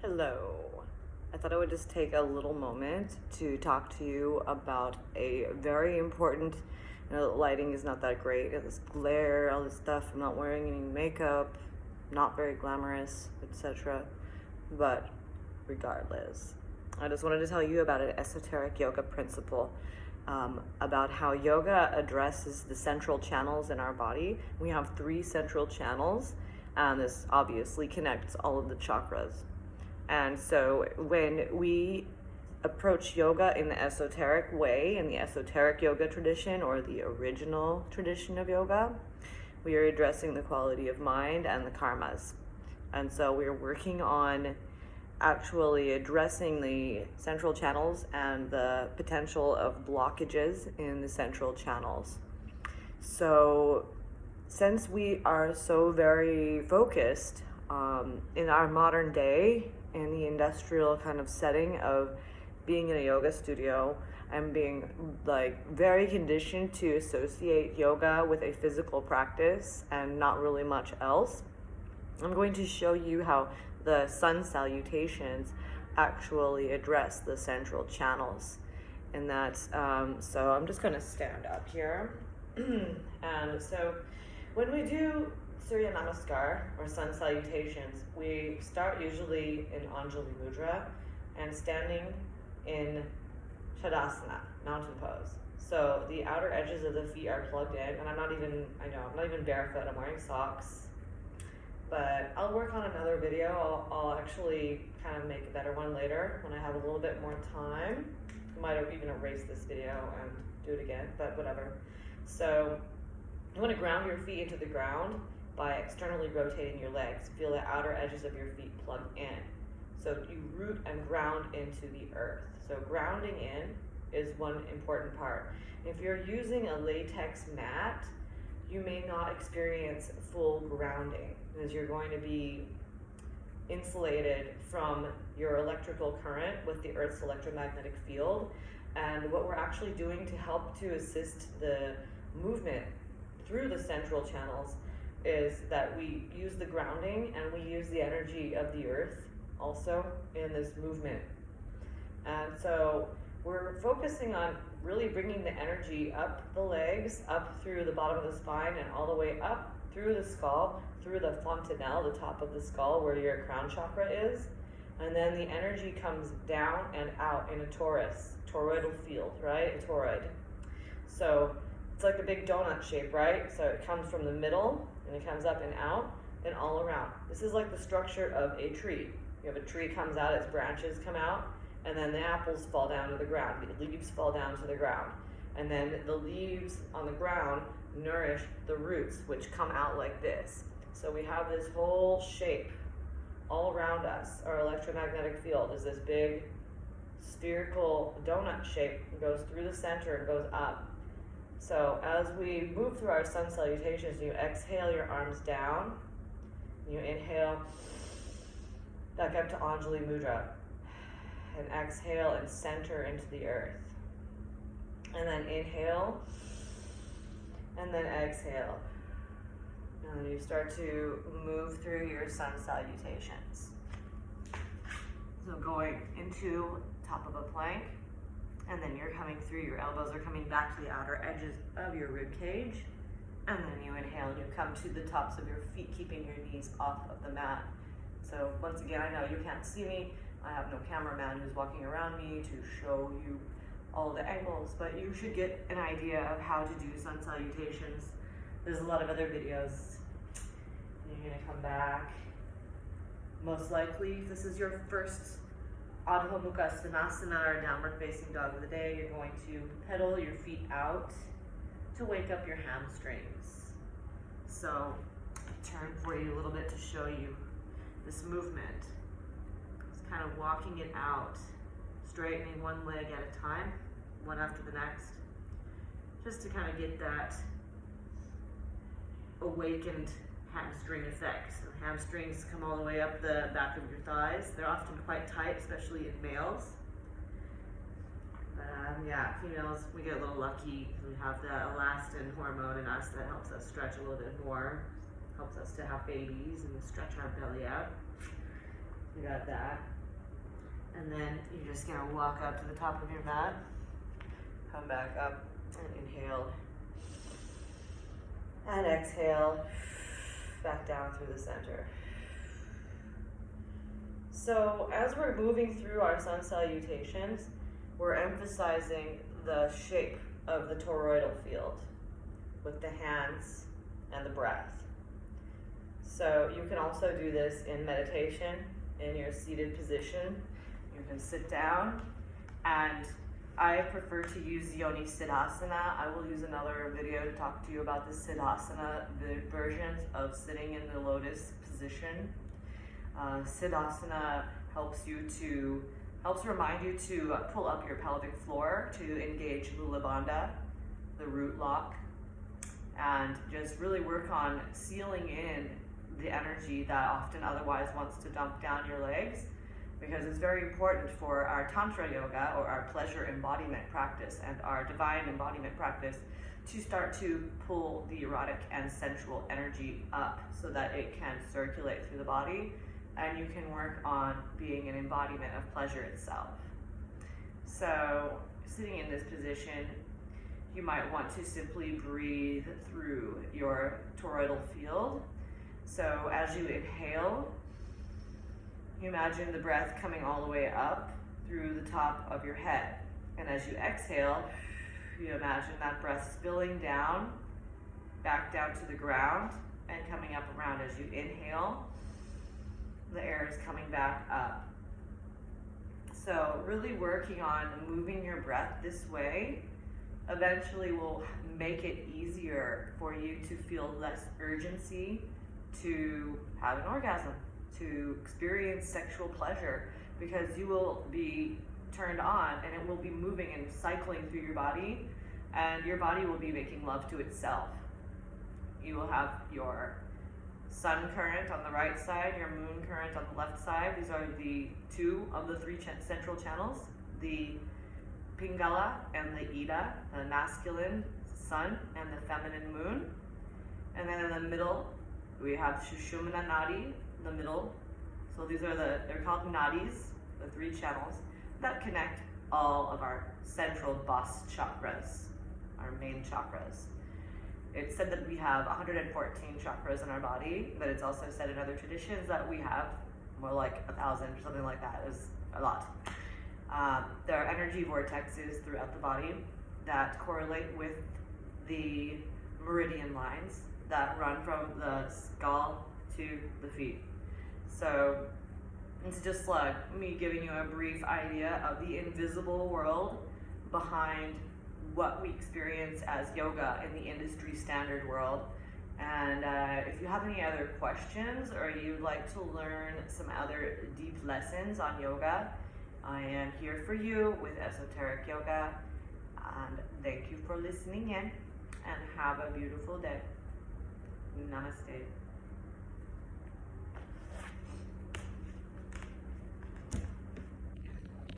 Hello. I thought I would just take a little moment to talk to you about a very important, lighting is not that great. This glare, all this stuff. I'm not wearing any makeup, not very glamorous, etc. But regardless, I just wanted to tell you about an esoteric yoga principle, about how yoga addresses the central channels in our body. We have 3 central channels, and this obviously connects all of the chakras. And so when we approach yoga in the esoteric way, in the esoteric yoga tradition or the original tradition of yoga, we are addressing the quality of mind and the karmas. And so we're working on actually addressing the central channels and the potential of blockages in the central channels. So since we are so very focused in our modern day, in the industrial kind of setting of being in a yoga studio and being very conditioned to associate yoga with a physical practice and not really much else, I'm going to show you how the sun salutations actually address the central channels. And that's, so I'm just going to stand up here. And so when we do Surya Namaskar or sun salutations, we start usually in Anjali Mudra and standing in Tadasana, mountain pose. So the outer edges of the feet are plugged in, and I'm not even barefoot, I'm wearing socks. But I'll work on another video. I'll actually kind of make a better one later when I have a little bit more time. I might even erase this video and do it again, but whatever. So you want to ground your feet into the ground by externally rotating your legs. Feel the outer edges of your feet plug in. So you root and ground into the earth. So grounding in is one important part. If you're using a latex mat, you may not experience full grounding because you're going to be insulated from your electrical current with the earth's electromagnetic field. And what we're actually doing to help to assist the movement through the central channels is that we use the grounding and we use the energy of the earth also in this movement. And so we're focusing on really bringing the energy up the legs, up through the bottom of the spine, and all the way up through the skull, through the fontanelle, the top of the skull where your crown chakra is. And then the energy comes down and out in a toroidal field, right? A toroid. So it's like a big donut shape, right? So it comes from the middle, and it comes up and out and all around. This is like the structure of a tree. You have a tree comes out, its branches come out, and then the apples fall down to the ground. The leaves fall down to the ground. And then the leaves on the ground nourish the roots, which come out like this. So we have this whole shape all around us. Our electromagnetic field is this big spherical donut shape. It goes through the center and goes up. So as we move through our sun salutations, you exhale your arms down. You inhale back up to Anjali Mudra. And exhale and center into the earth. And then inhale. And then exhale. And then you start to move through your sun salutations. So going into top of a plank. And then you're coming through, your elbows are coming back to the outer edges of your rib cage. And then you inhale and you come to the tops of your feet, keeping your knees off of the mat. So once again, I know you can't see me. I have no cameraman who's walking around me to show you all the angles, but you should get an idea of how to do sun salutations. There's a lot of other videos. You're gonna come back. Most likely, if this is your first Adho Mukha Svanasana or downward facing dog of the day, you're going to pedal your feet out to wake up your hamstrings. So turn for you a little bit to show you this movement. Just kind of walking it out, straightening one leg at a time, one after the next, just to kind of get that awakened hamstring effect. So hamstrings come all the way up the back of your thighs. They're often quite tight, especially in males. Yeah, females, we get a little lucky. We have the elastin hormone in us that helps us stretch a little bit more. Helps us to have babies and stretch our belly out. We got that. And then you're just gonna walk up to the top of your mat, come back up and inhale. And exhale, back down through the center. So as we're moving through our sun salutations, we're emphasizing the shape of the toroidal field with the hands and the breath. So you can also do this in meditation, in your seated position. You can sit down, and I prefer to use Yoni Siddhasana. I will use another video to talk to you about the Siddhasana, the versions of sitting in the lotus position. Siddhasana helps remind you to pull up your pelvic floor to engage Mula Bandha, the root lock, and just really work on sealing in the energy that often otherwise wants to dump down your legs, because it's very important for our Tantra yoga, or our pleasure embodiment practice, and our divine embodiment practice to start to pull the erotic and sensual energy up so that it can circulate through the body, and you can work on being an embodiment of pleasure itself. So sitting in this position, you might want to simply breathe through your toroidal field. So as you inhale, you imagine the breath coming all the way up through the top of your head. And as you exhale, you imagine that breath spilling down, back down to the ground, and coming up around. As you inhale, the air is coming back up. So really working on moving your breath this way eventually will make it easier for you to feel less urgency to have an orgasm, to experience sexual pleasure, because you will be turned on and it will be moving and cycling through your body, and your body will be making love to itself. You will have your sun current on the right side, your moon current on the left side. These are the two of the three central channels, the Pingala and the Ida, the masculine sun and the feminine moon. And then in the middle, we have Sushumna Nadi, the middle. So these are they're called nadis, the three channels that connect all of our central boss chakras, our main chakras. It's said that we have 114 chakras in our body, but it's also said in other traditions that we have more like 1,000 or something like that. Is a lot. There are energy vortexes throughout the body that correlate with the meridian lines that run from the skull to the feet. So it's just like me giving you a brief idea of the invisible world behind what we experience as yoga in the industry standard world. And if you have any other questions, or you'd like to learn some other deep lessons on yoga, I am here for you with Esoteric Yoga. And thank you for listening in, and have a beautiful day. Namaste.